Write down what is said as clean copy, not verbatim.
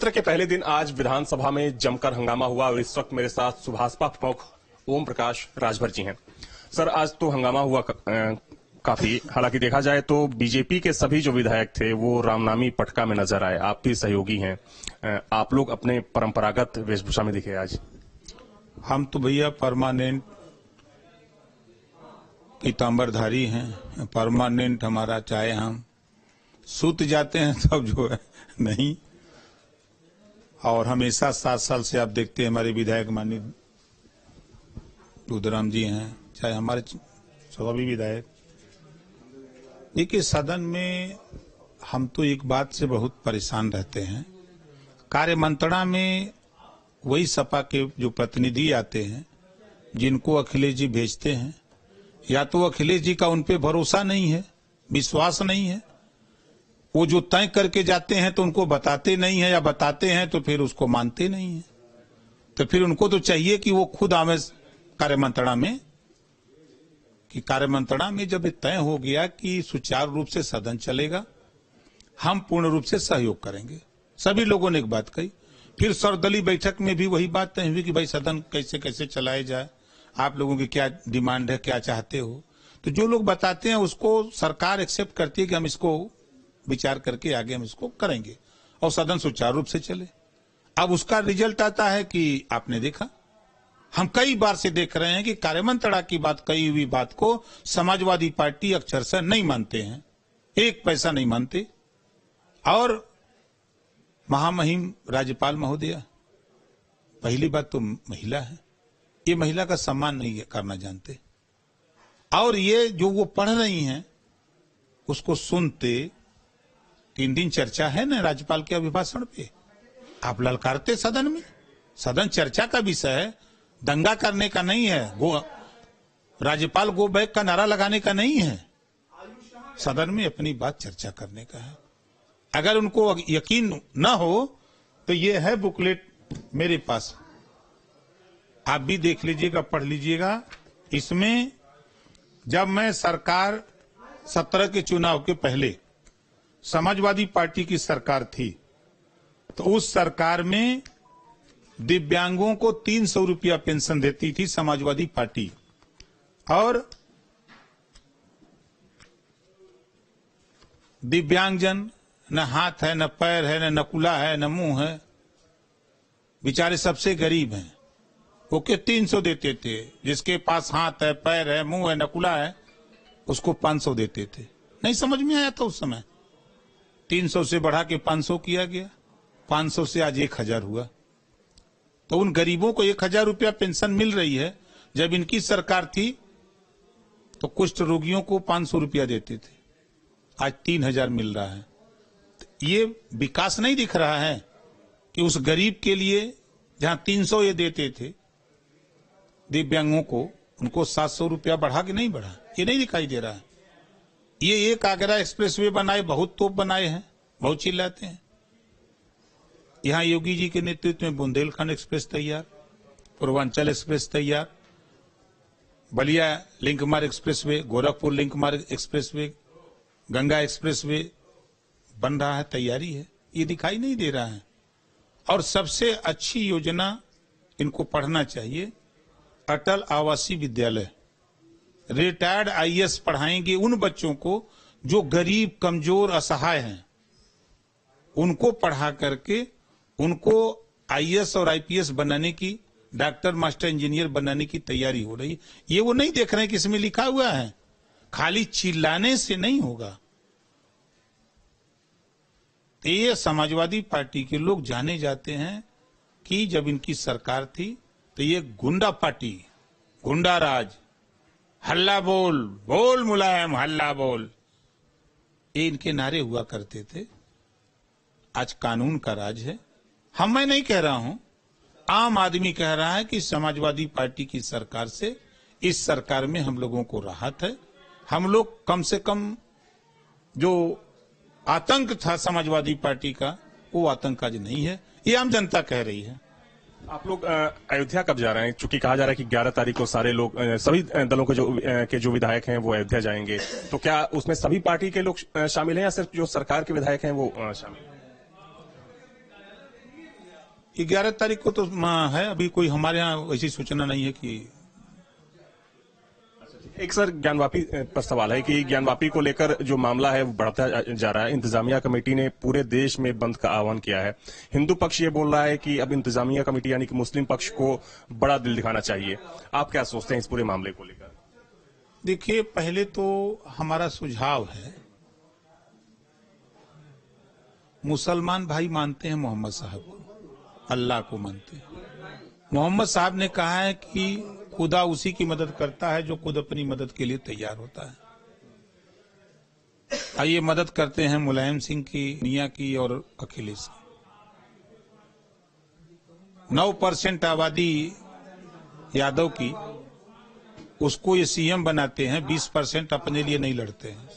सत्र के पहले दिन आज विधानसभा में जमकर हंगामा हुआ और इस वक्त मेरे साथ सुभाषपा प्रमुख ओम प्रकाश राजभर जी हैं। सर, आज तो हंगामा हुआ काफी। हालांकि देखा जाए तो बीजेपी के सभी जो विधायक थे वो रामनामी पटका में नजर आए। आप भी सहयोगी हैं, आप लोग अपने परंपरागत वेशभूषा में दिखे आज। हम तो भैया परमानेंट पीतांबरधारी हैं। परमानेंट हमारा, चाहे हम सूत जाते हैं तब जो है नहीं। और हमेशा 7 साल से आप देखते हैं हमारे विधायक माननीय रुद्राम जी हैं, चाहे हमारे सभी विधायक। देखिए, सदन में हम तो एक बात से बहुत परेशान रहते हैं। कार्य मंत्रणा में वही सपा के जो प्रतिनिधि आते हैं जिनको अखिलेश जी भेजते हैं, या तो अखिलेश जी का उन पे भरोसा नहीं है, विश्वास नहीं है। वो जो तय करके जाते हैं तो उनको बताते नहीं है, या बताते हैं तो फिर उसको मानते नहीं है। तो फिर उनको तो चाहिए कि वो खुद आवे कार्यमंत्रणा में, कि कार्यमंत्रणा में जब तय हो गया कि सुचारू रूप से सदन चलेगा, हम पूर्ण रूप से सहयोग करेंगे। सभी लोगों ने एक बात कही। फिर सर्वदलीय बैठक में भी वही बात तय हुई कि भाई सदन कैसे कैसे चलाया जाए, आप लोगों की क्या डिमांड है, क्या चाहते हो। तो जो लोग बताते हैं उसको सरकार एक्सेप्ट करती है कि हम इसको विचार करके आगे हम इसको करेंगे और सदन सुचारू रूप से चले। अब उसका रिजल्ट आता है कि आपने देखा, हम कई बार से देख रहे हैं कि कार्यमंत्रणा की बात, कही हुई बात को समाजवादी पार्टी अक्षरशः नहीं मानते हैं, एक पैसा नहीं मानते। और महामहिम राज्यपाल महोदया, पहली बात तो महिला है, ये महिला का सम्मान नहीं करना जानते। और ये जो वो पढ़ रही हैं उसको सुनते, 3 दिन चर्चा है ना राज्यपाल के अभिभाषण पे, आप ललकारते सदन में। सदन चर्चा का विषय है, दंगा करने का नहीं है। राज्यपाल गो बैक का नारा लगाने का नहीं है, सदन में अपनी बात चर्चा करने का है। अगर उनको यकीन न हो तो ये है बुकलेट मेरे पास, आप भी देख लीजिएगा, पढ़ लीजिएगा। इसमें जब मैं सरकार 17 के चुनाव के पहले समाजवादी पार्टी की सरकार थी, तो उस सरकार में दिव्यांगों को 300 रुपया पेंशन देती थी समाजवादी पार्टी। और दिव्यांगजन न हाथ है, न पैर है, न नकुला है, न मुंह है, बेचारे सबसे गरीब हैं, वो के 300 देते थे। जिसके पास हाथ है, पैर है, मुंह है, नकुला है, उसको 500 देते थे। नहीं समझ में आया था उस समय। 300 से बढ़ा के 500 किया गया, 500 से आज 1000 हुआ। तो उन गरीबों को 1000 रुपया पेंशन मिल रही है। जब इनकी सरकार थी तो कुष्ठ रोगियों को 500 रुपया देते थे, आज 3000 मिल रहा है। तो ये विकास नहीं दिख रहा है कि उस गरीब के लिए जहां 300 ये देते थे दिव्यांगों को, उनको 700 रुपया बढ़ा के नहीं बढ़ा, ये नहीं दिखाई दे रहा है। ये एक आगरा एक्सप्रेसवे बनाए, बहुत तोप बनाए हैं, बहुत चिल्लाते हैं। यहां योगी जी के नेतृत्व में बुंदेलखंड एक्सप्रेस तैयार, पूर्वांचल एक्सप्रेस तैयार, बलिया लिंक मार्ग एक्सप्रेसवे, गोरखपुर लिंक मार्ग एक्सप्रेसवे, गंगा एक्सप्रेसवे बन रहा है, तैयारी है। ये दिखाई नहीं दे रहा है। और सबसे अच्छी योजना इनको पढ़ना चाहिए, अटल आवासीय विद्यालय। रिटायर्ड आईएएस पढ़ाएंगे उन बच्चों को जो गरीब, कमजोर, असहाय हैं, उनको पढ़ा करके उनको आईएएस और आईपीएस बनाने की, डॉक्टर, मास्टर, इंजीनियर बनाने की तैयारी हो रही है। ये वो नहीं देख रहे हैं कि इसमें लिखा हुआ है। खाली चिल्लाने से नहीं होगा। ये समाजवादी पार्टी के लोग जाने जाते हैं कि जब इनकी सरकार थी तो ये गुंडा पार्टी, गुंडा राज, हल्ला बोल, बोल मुलायम, हल्ला बोल, ये इनके नारे हुआ करते थे। आज कानून का राज है। मैं नहीं कह रहा हूं, आम आदमी कह रहा है कि समाजवादी पार्टी की सरकार से, इस सरकार में हम लोगों को राहत है। हम लोग कम से कम जो आतंक था समाजवादी पार्टी का, वो आतंक आज नहीं है, ये आम जनता कह रही है। आप लोग अयोध्या कब जा रहे हैं? चूंकि कहा जा रहा है कि 11 तारीख को सारे लोग, सभी दलों के जो विधायक हैं वो अयोध्या जाएंगे, तो क्या उसमें सभी पार्टी के लोग शामिल हैं या सिर्फ जो सरकार के विधायक हैं वो शामिल हैं? 11 तारीख को तो है, अभी कोई हमारे यहाँ ऐसी सूचना नहीं है कि। एक सर ज्ञानवापी पर सवाल है कि ज्ञानवापी को लेकर जो मामला है वो बढ़ता जा रहा है। इंतजामिया कमेटी ने पूरे देश में बंद का आह्वान किया है। हिंदू पक्ष ये बोल रहा है कि अब इंतजामिया कमेटी यानी कि मुस्लिम पक्ष को बड़ा दिल दिखाना चाहिए। आप क्या सोचते हैं इस पूरे मामले को लेकर? देखिए, पहले तो हमारा सुझाव है, मुसलमान भाई मानते हैं मोहम्मद साहब को, अल्लाह को मानते हैं। मोहम्मद साहब ने कहा है कि खुदा उसी की मदद करता है जो खुद अपनी मदद के लिए तैयार होता है। आइए मदद करते हैं मुलायम सिंह की, मियां की और अखिलेश की। 9% आबादी यादव की, उसको ये सीएम बनाते हैं, 20% अपने लिए नहीं लड़ते हैं।